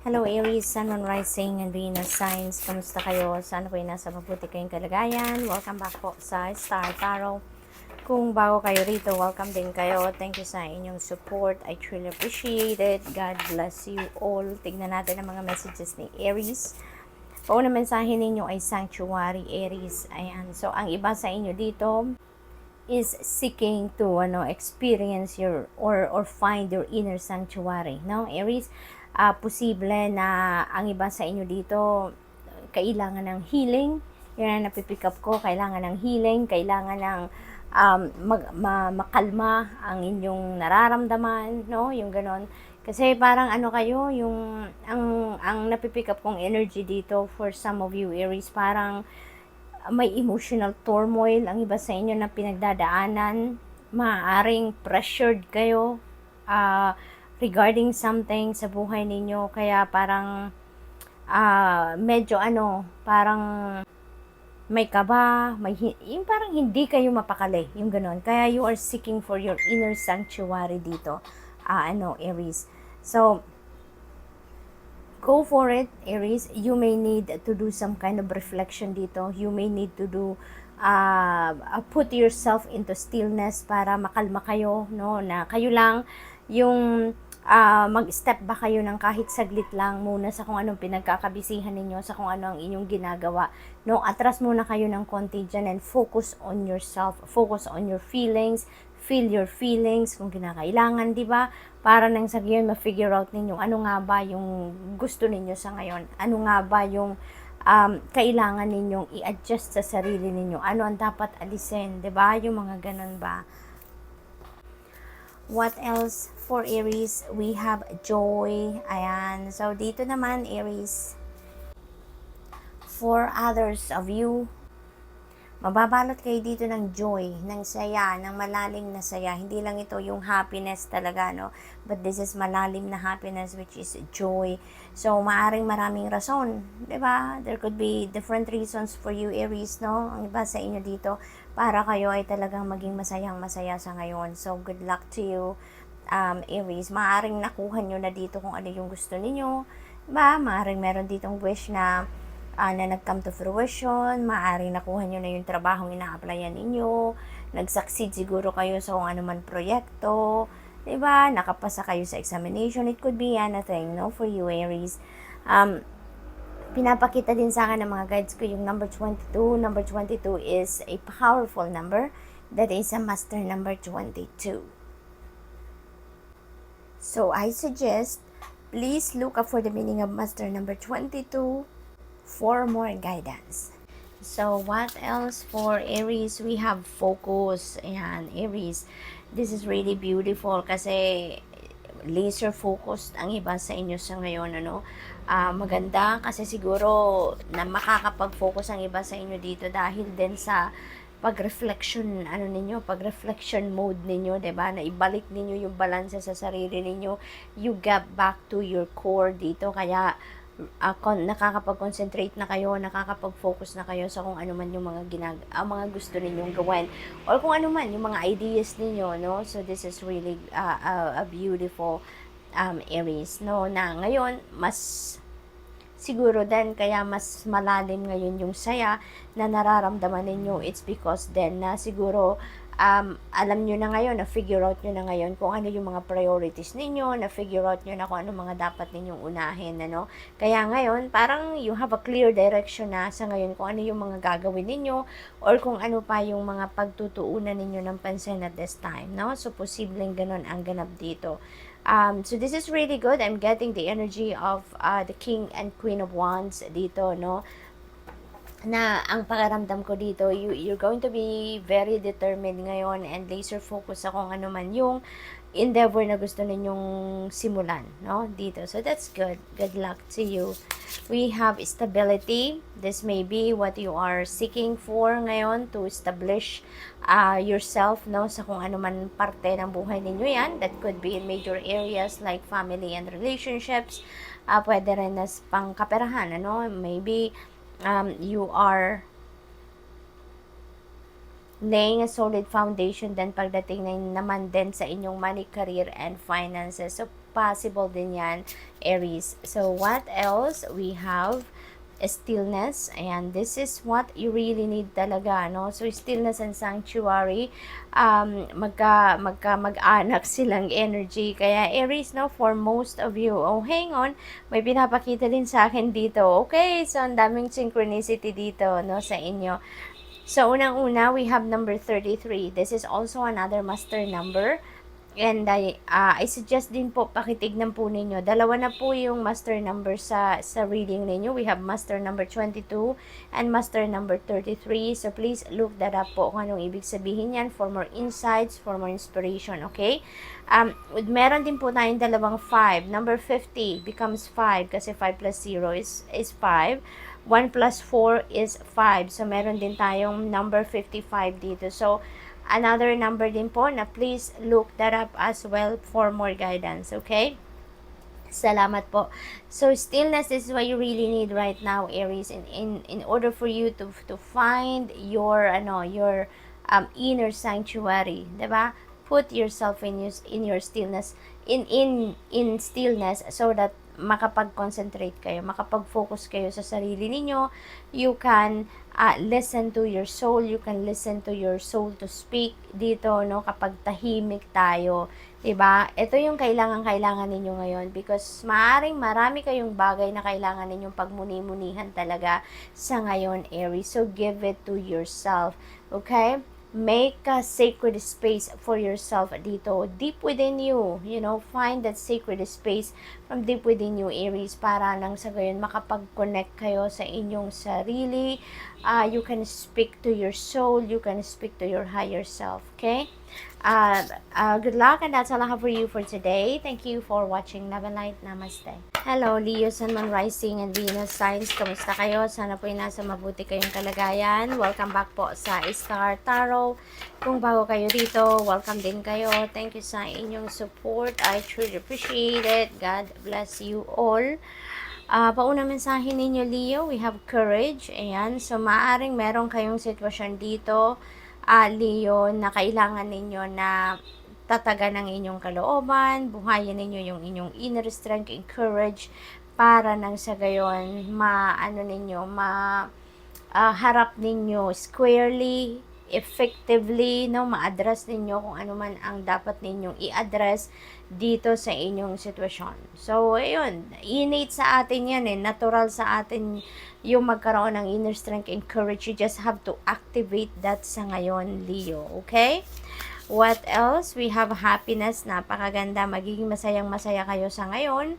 Hello Aries, Sun, Moon, Rising, and Venus signs. Kamusta kayo? Sana po ay nasa mabuti kayong kalagayan. Welcome back po sa Star Tarot. Kung bago kayo rito, welcome din kayo. Thank you sa inyong support. I truly appreciate it. God bless you all. Tignan natin ang mga messages ni Aries. Pauna mensahe ninyo ay Sanctuary Aries. Ayan. So, ang iba sa inyo dito is seeking to experience your or find your inner sanctuary, no Aries. Posible na ang iba sa inyo dito kailangan ng healing. Yun ang napipick up ko, kailangan ng healing, kailangan ng makalma ang inyong nararamdaman, no, yung ganon. Kasi parang kayo, yung ang napipick up kong energy dito for some of you Aries, parang may emotional turmoil ang iba sa inyo na pinagdadaanan. Maaaring pressured kayo regarding something sa buhay ninyo, kaya parang medyo parang may kaba, yung parang hindi kayo mapakali, yung ganon. Kaya you are seeking for your inner sanctuary dito, Aries. So, go for it, Aries. You may need to do some kind of reflection dito. You may need to do put yourself into stillness para makalma kayo, no, na kayo lang yung mag-step ba kayo ng kahit saglit lang muna sa kung anong pinagkakabisihan ninyo, sa kung ano ang inyong ginagawa, no. Atras muna kayo ng konti dyan and focus on yourself, focus on your feelings, feel your feelings kung kinakailangan, di ba? Para nang sa ngayon ma-figure out ninyo ano nga ba yung gusto ninyo sa ngayon, ano nga ba yung kailangan ninyong i-adjust sa sarili ninyo, ano ang dapat alisin, di ba? Yung mga ganun ba. What else for Aries? We have joy. Ayan. So, dito naman, Aries, for others of you, mababalot kayo dito ng joy, ng saya, ng malalim na saya. Hindi lang ito yung happiness talaga, no? But this is malalim na happiness, which is joy. So, maaring maraming rason, di ba? There could be different reasons for you, Aries, no? Ang iba sa inyo dito, para kayo ay talagang maging masayang-masaya sa ngayon. So, good luck to you, Aries. Maaring nakuha nyo na dito kung ano yung gusto ninyo, diba? Maaring meron ditong wish na nag-come to fruition, maaring nakuha nyo na yung trabahong ina-applyan ninyo, nag-succeed siguro kayo sa kung ano man proyekto, diba? Nakapasa kayo sa examination. It could be anything, no, for you, Aries. Pinapakita din sa akin ng mga guides ko yung number 22. Number 22 is a powerful number. That is a master number 22. So, I suggest, please look up for the meaning of master number 22 for more guidance. So, what else for Aries? We have focus. Ayan, Aries. This is really beautiful kasi laser focused ang iba sa inyo sa ngayon, maganda kasi siguro na makakapag-focus ang iba sa inyo dito dahil din sa pag-reflection pag-reflection mode ninyo, 'di ba? Na ibalik ninyo yung balanse sa sarili ninyo. You get back to your core dito, kaya nakakapag-concentrate na kayo, nakakapag-focus na kayo sa kung ano man yung mga gusto ninyong gawin or kung ano man yung mga ideas ninyo, no? So this is really a beautiful Aries, no, na ngayon mas siguro din kaya mas malalim ngayon yung saya na nararamdaman ninyo. It's because then na siguro alam nyo na ngayon, na-figure out nyo na ngayon kung ano yung mga priorities ninyo, na-figure out nyo na kung ano mga dapat ninyong unahin, Kaya ngayon, parang you have a clear direction na sa ngayon kung ano yung mga gagawin ninyo or kung ano pa yung mga pagtutuunan ninyo ng pansin at this time, no? So, posibleng ganun ang ganap dito. So, this is really good. I'm getting the energy of the King and Queen of Wands dito, no? Na ang pakiramdam ko dito, you're going to be very determined ngayon and laser focus sa kung ano man yung endeavor na gusto ninyong simulan, no, dito. So that's good. Good luck to you. We have stability. This may be what you are seeking for ngayon, to establish yourself, no, sa kung ano man parte ng buhay ninyo yan. That could be in major areas like family and relationships. Pwede rin na pangkaperahan, maybe you are laying a solid foundation then pagdating na naman din sa inyong money, career, and finances. So, possible din yan, Aries. So, what else? We have stillness, and this is what you really need talaga, no? So stillness and sanctuary, mag-anak silang energy. Kaya Aries, no, for most of you, oh hang on, may pinapakita din sa akin dito. Okay, so ang daming synchronicity dito, no, sa inyo. So unang-una, we have number 33. This is also another master number. And I suggest din po, pakitignan po ninyo. Dalawa na po yung master number sa reading ninyo. We have master number 22 and master number 33. So please look that up po kung anong ibig sabihin yan for more insights, for more inspiration, okay? Meron din po tayong dalawang 5. Number 50 becomes 5 kasi 5 plus 0 is 5. 1 plus 4 is 5. So meron din tayong number 55 dito. So another number din po na please look that up as well for more guidance, okay? Salamat po. So stillness is what you really need right now, Aries, in order for you to find your inner sanctuary, 'di ba? Put yourself in your stillness, in stillness, so that makapag-concentrate kayo, makapag-focus kayo sa sarili ninyo. You can listen to your soul, you can listen to your soul to speak dito, no, kapag tahimik tayo, 'di ba? Ito yung kailangan ninyo ngayon, because maaring marami kayong bagay na kailangan ninyong pagmuni-munihan talaga sa ngayon, Aries. So give it to yourself, okay? Make a sacred space for yourself dito, deep within you, find that sacred space from deep within you, Aries, para nang sa gayon makapag-connect kayo sa inyong sarili. You can speak to your soul, you can speak to your higher self, okay? Good luck, and that's all I have for you for today. Thank you for watching. Love and light. Namaste. Hello, Leo, Sun, Moon, Rising, and Venus signs. Kamusta kayo? Sana po ay nasa mabuti kayong kalagayan. Welcome back po sa Star Tarot. Kung bago kayo dito, welcome din kayo. Thank you sa inyong support. I truly appreciate it. God bless you all. Pauna mensahe ninyo, Leo, we have courage. Ayan. So, maaring meron kayong sitwasyon dito, Leo, na kailangan ninyo na tatagan ng inyong kalooban, buhayin ninyo yung inyong inner strength and courage para nang sa gayon harap ninyo squarely, effectively, no, ma-address ninyo kung ano man ang dapat ninyong i-address dito sa inyong sitwasyon. So, ayun, innate sa atin yan, natural sa atin yung magkaroon ng inner strength and courage. You just have to activate that sa ngayon, Leo, okay? What else? We have happiness. Napakaganda. Magiging masayang-masaya kayo sa ngayon.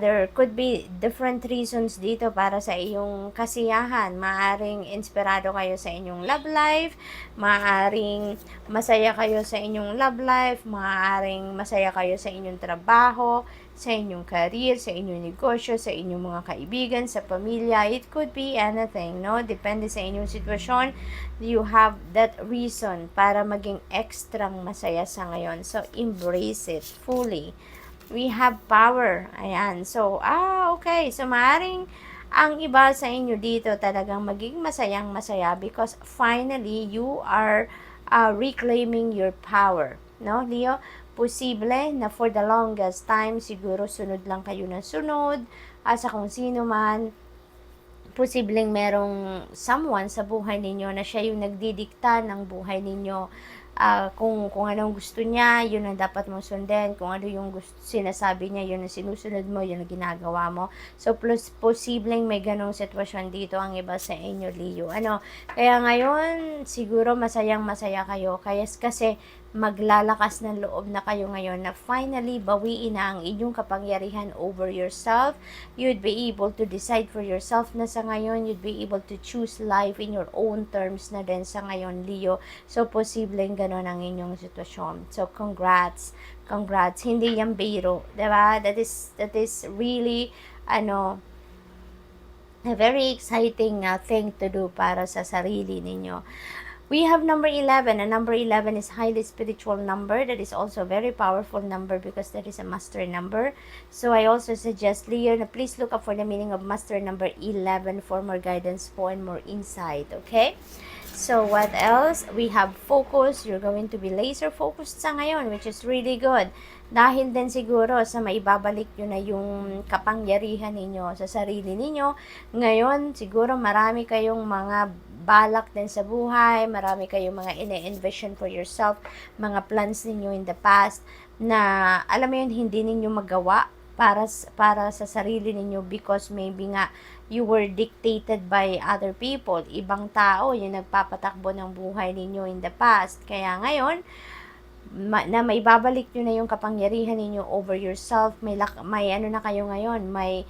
There could be different reasons dito para sa iyong kasiyahan. Maaring inspirado kayo sa inyong love life. Maaring masaya kayo sa inyong love life. Maaring masaya kayo sa inyong trabaho, sa inyong career, sa inyong negosyo, sa inyong mga kaibigan, sa pamilya. It could be anything, no? Depende sa inyong sitwasyon. You have that reason para maging extrang masaya sa ngayon. So, embrace it fully. We have power. Ayan. So, okay. So, maaaring ang iba sa inyo dito talagang maging masayang masaya because finally, you are reclaiming your power. No, Leo? Posible na for the longest time, siguro sunod lang kayo ng sunod sa kung sino man. Posibleng merong someone sa buhay ninyo na siya yung nagdidikta ng buhay ninyo. Kung anong gusto niya, yun ang dapat mong sundin. Kung ano yung sinasabi niya, yun ang sinusunod mo, yun ang ginagawa mo. So, posibleng may ganong sitwasyon dito ang iba sa inyo, Leo. Kaya ngayon, siguro masayang-masaya kayo. Kasi maglalakas ng loob na kayo ngayon na finally bawiin na ang inyong kapangyarihan over yourself. You'd be able to decide for yourself na sa ngayon. You'd be able to choose life in your own terms na din sa ngayon, Leo. So, posibleng ganon ang inyong sitwasyon. So, congrats. Hindi yan biro. Diba? That is really, a very exciting thing to do para sa sarili ninyo. We have number 11, and number 11 is highly spiritual number. That is also a very powerful number because that is a master number. So I also suggest, Leo, na please look up for the meaning of master number 11 for more guidance po and more insight, okay? So, what else? We have focus. You're going to be laser focused sa ngayon, which is really good. Dahil din siguro sa maibabalik nyo na yung kapangyarihan ninyo sa sarili ninyo. Ngayon, siguro marami kayong mga balak din sa buhay, marami kayong mga ine-envision for yourself, mga plans ninyo in the past na alam mo yun, hindi ninyo magawa para sa sarili ninyo because maybe nga you were dictated by other people, ibang tao yung nagpapatakbo ng buhay ninyo in the past. Kaya ngayon, na may babalik nyo na yung kapangyarihan ninyo over yourself, may ano na kayo ngayon, may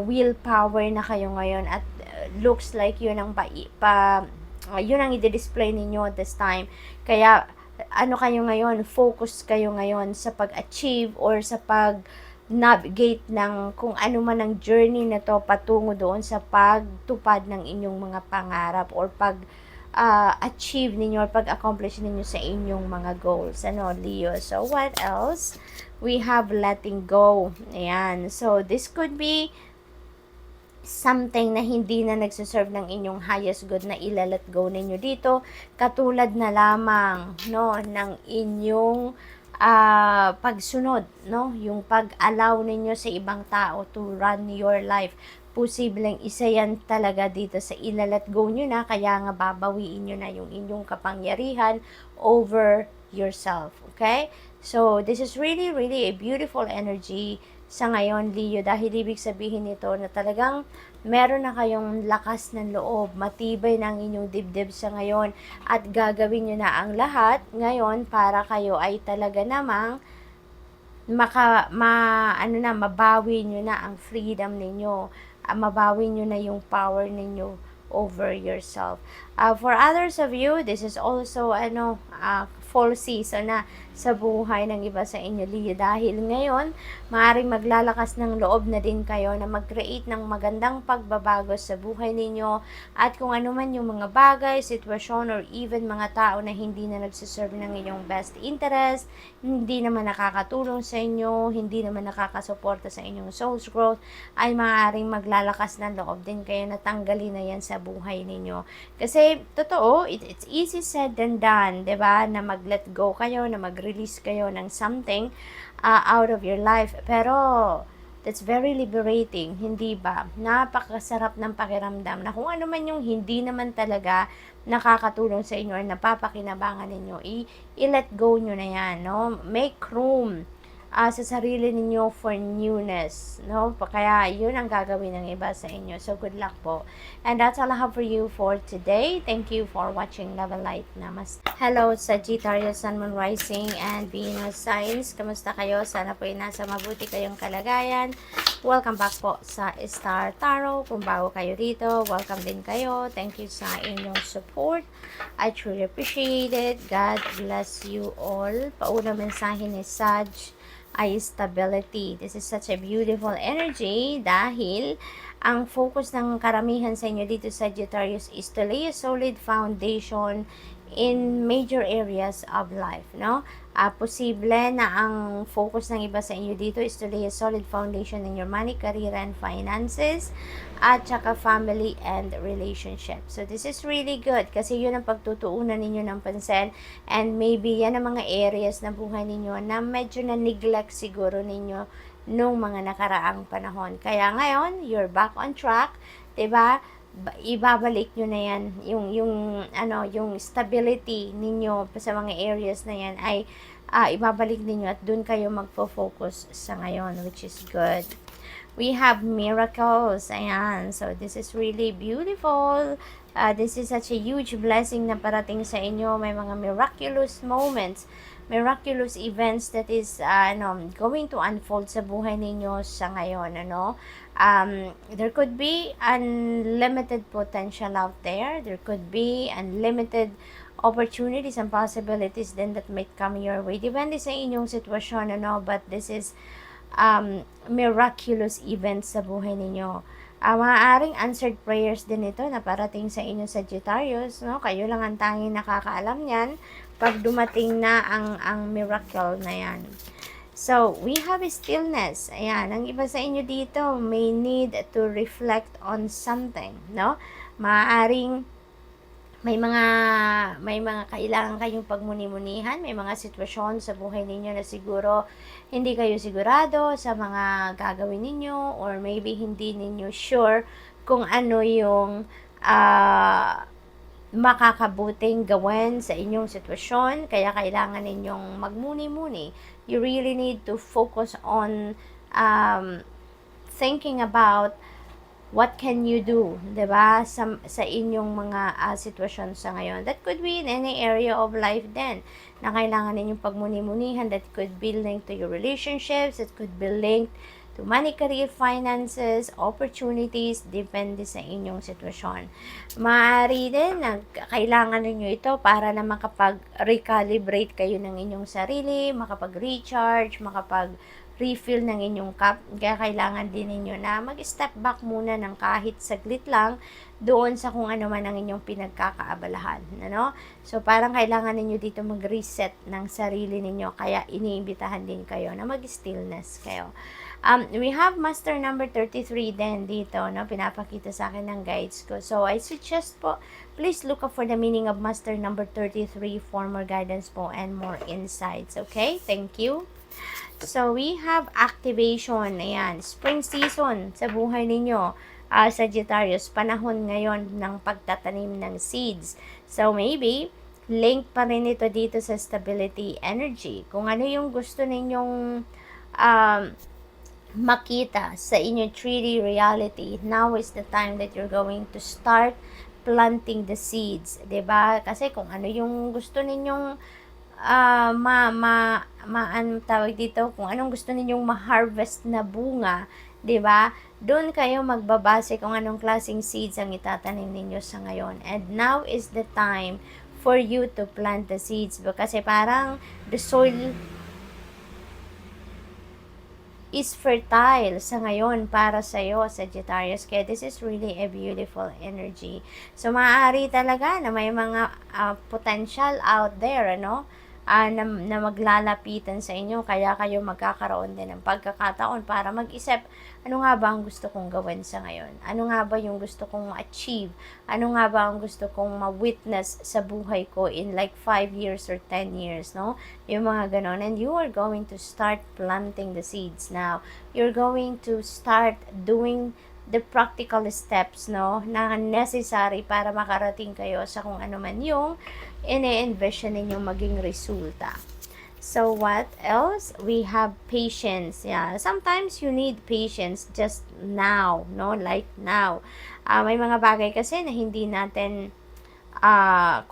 willpower na kayo ngayon at looks like yun ang yun ang i-display ninyo at this time. Kaya ano kayo ngayon, focus kayo ngayon sa pag-achieve or sa pag-navigate ng kung ano man ang journey na to patungo doon sa pagtupad ng inyong mga pangarap or achieve ninyo or pag-accomplish ninyo sa inyong mga goals. Ano, Leo? So, what else? We have letting go. Ayan. So, this could be something na hindi na nagsiserve ng inyong highest good na ilalet go ninyo dito. Katulad na lamang, no, ng inyong pagsunod, no? Yung pag-allow ninyo sa ibang tao to run your life. Posibleng isa yan talaga dito sa ilalet go nyo na, kaya nga babawiin nyo na yung inyong kapangyarihan over yourself. Okay? So, this is really, really a beautiful energy sa ngayon, Leo, dahil ibig sabihin nito na talagang meron na kayong lakas ng loob, matibay na ang inyong dibdib sa ngayon at gagawin nyo na ang lahat ngayon para kayo ay talaga namang mabawi nyo na ang freedom ninyo, mabawi nyo na yung power ninyo over yourself. For others of you, this is also fall season na sa buhay ng iba sa inyo, Leo, dahil ngayon maaaring maglalakas ng loob na din kayo na mag-create ng magandang pagbabago sa buhay ninyo at kung ano man yung mga bagay, sitwasyon or even mga tao na hindi na nagsiserve ng inyong best interest, hindi naman nakakatulong sa inyo, hindi naman nakakasuporta sa inyong soul's growth, ay maaaring maglalakas ng loob din kayo na tanggalin na yan sa buhay ninyo. Kasi totoo, it's easy said than done, 'di ba? Na mag-let go kayo, na mag-release kayo ng something out of your life. Pero that's very liberating, hindi ba? Napakasarap ng pakiramdam na kung ano man yung hindi naman talaga nakakatulong sa inyo or napapakinabangan ninyo, i-let go nyo na yan, no? Make room sa sarili ninyo for newness, no? Kaya yun ang gagawin ng iba sa inyo. So, good luck po. And that's all I have for you for today. Thank you for watching Love and Light. Namaste. Hello, Sagittarius, Sun, Moon, Rising, and Venus signs. Kamusta kayo? Sana po nasa mabuti kayong kalagayan. Welcome back po sa Star Tarot. Kung bago kayo dito, welcome din kayo. Thank you sa inyong support. I truly appreciate it. God bless you all. Paunang mensahe ni Sag ay stability. This is such a beautiful energy dahil ang focus ng karamihan sa inyo dito sa Sagittarius is to lay a solid foundation in major areas of life, no? Posible na ang focus ng iba sa inyo dito is to lay a solid foundation in your money, career, and finances, at saka family and relationship. So, this is really good kasi yun ang pagtutuunan ninyo ng pansin and maybe yan ang mga areas na buhay ninyo na medyo na-neglect siguro ninyo nung mga nakaraang panahon. Kaya ngayon, you're back on track, 'di ba? Ibabalik nyo na yan, yung stability ninyo sa mga areas na yan ay ibabalik ninyo at dun kayo magfo-focus sa ngayon, which is good. We have miracles, ayan, so this is really beautiful. This is such a huge blessing na parating sa inyo. May mga miraculous moments, miraculous events that is going to unfold sa buhay ninyo sa ngayon, there could be unlimited potential out there. There could be unlimited opportunities and possibilities then that might come your way. Depende sa inyong sitwasyon, but this is miraculous events sa buhay ninyo. Maaaring answered prayers din ito na parating sa inyo, Sagittarius, no? Kayo lang ang tanging nakakaalam niyan pag dumating na ang miracle na yan. So, we have stillness. Ayan, ang iba sa inyo dito may need to reflect on something, no? Maaaring may mga kailangan kayong pagmuni-munihan, may mga sitwasyon sa buhay ninyo na siguro hindi kayo sigurado sa mga gagawin ninyo, or maybe hindi ninyo sure kung ano yung makakabuting gawin sa inyong sitwasyon, kaya kailangan ninyong magmuni-muni. You really need to focus on thinking about what can you do, 'di ba? Sa inyong mga sitwasyon sa ngayon. That could be in any area of life din na kailangan ninyong pagmuni-munihan. That could be linked to your relationships, it could be linked to money, career, finances, opportunities, depende sa inyong sitwasyon. Maaari din na kailangan ninyo ito para na makapag-recalibrate kayo ng inyong sarili, makapag-recharge, refill ng inyong cup. Kaya kailangan din ninyo na mag-step back muna ng kahit saglit lang doon sa kung ano man ang inyong pinagkakaabalahan. Ano? So, parang kailangan ninyo dito mag-reset ng sarili ninyo. Kaya iniimbitahan din kayo na mag-stillness kayo. We have master number 33 din dito, no? Pinapakita sa akin ng guides ko. So, I suggest po, please look up for the meaning of master number 33 for more guidance po and more insights. Okay? Thank you. So, we have activation. Ayan, spring season sa buhay ninyo. Sagittarius, panahon ngayon ng pagtatanim ng seeds. So, maybe, link pa rin ito dito sa stability energy. Kung ano yung gusto ninyong makita sa inyong 3D reality, now is the time that you're going to start planting the seeds. 'Di ba? Kasi kung ano yung gusto ninyong tawag dito, kung anong gusto ninyong ma-harvest na bunga, 'di ba? Doon kayo magbabase kung anong klaseng seeds ang itatanim ninyo sa ngayon. And now is the time for you to plant the seeds. Kasi parang the soil is fertile sa ngayon para sa iyo, Sagittarius. Kaya this is really a beautiful energy. So, maaari talaga na may mga potential out there, ano? Na maglalapitan sa inyo, kaya kayo magkakaroon din ng pagkakataon para mag-isip, ano nga ba ang gusto kong gawin sa ngayon? Ano nga ba yung gusto kong ma-achieve? Ano nga ba ang gusto kong ma-witness sa buhay ko in like 5 years or 10 years, no? Yung mga ganon. And you are going to start planting the seeds now. You're going to start doing the practical steps, no, na necessary para makarating kayo sa kung ano man yung ine-envision ninyong maging resulta. So, what else? We have patience. Yeah, sometimes you need patience just now, no, like now. May mga bagay kasi na hindi natin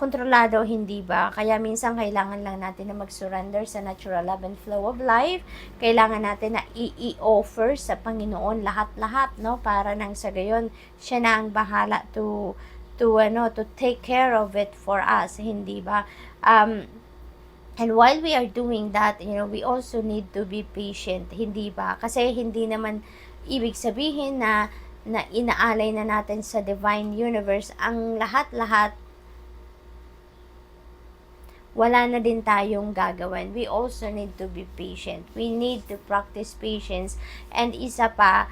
kontrolado, hindi ba? Kaya minsan kailangan lang natin na mag-surrender sa natural love and flow of life. Kailangan natin na i-offer sa Panginoon lahat-lahat, no? Para nang sa gayon, siya na ang bahala to take care of it for us, hindi ba? And while we are doing that, we also need to be patient, hindi ba? Kasi hindi naman ibig sabihin na inaalay na natin sa divine universe ang lahat-lahat, wala na din tayong gagawin. We also need to be patient. We need to practice patience. And isa pa,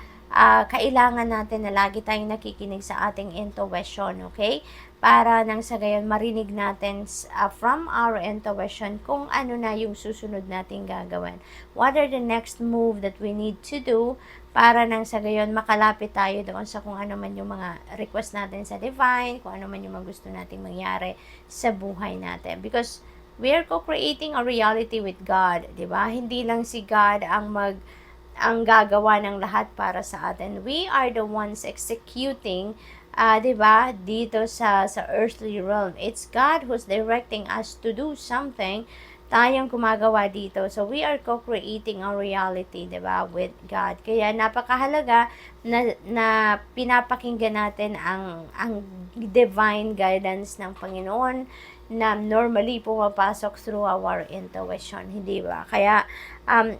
kailangan natin na lagi tayong nakikinig sa ating intuition, okay? Para nang sa gayon marinig natin from our intuition kung ano na yung susunod nating gagawin. What are the next move that we need to do para nang sa gayon makalapit tayo doon sa kung ano man yung mga request natin sa divine, kung ano man yung mga gusto nating mangyari sa buhay natin. Because we are co-creating a reality with God, 'di ba? Hindi lang si God ang gagawa ng lahat para sa atin. We are the ones executing, 'di ba? Dito sa earthly realm. It's God who's directing us to do something. Tayong gumagawa dito. So, we are co-creating our reality, 'di ba, with God. Kaya napakahalaga na pinapakinggan natin ang divine guidance ng Panginoon na normally pumapasok through our intuition, hindi ba? Kaya,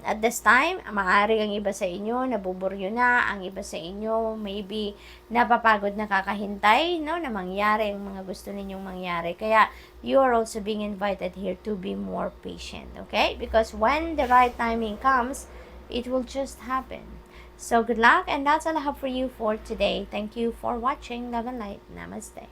at this time, maaari ang iba sa inyo, nabuburyo na, ang iba sa inyo, maybe, napapagod na kakahintay, no, na mangyari ang mga gusto ninyong mangyari. Kaya, you are also being invited here to be more patient, okay? Because when the right timing comes, it will just happen. So, good luck, and that's all I have for you for today. Thank you for watching. Love and light. Namaste.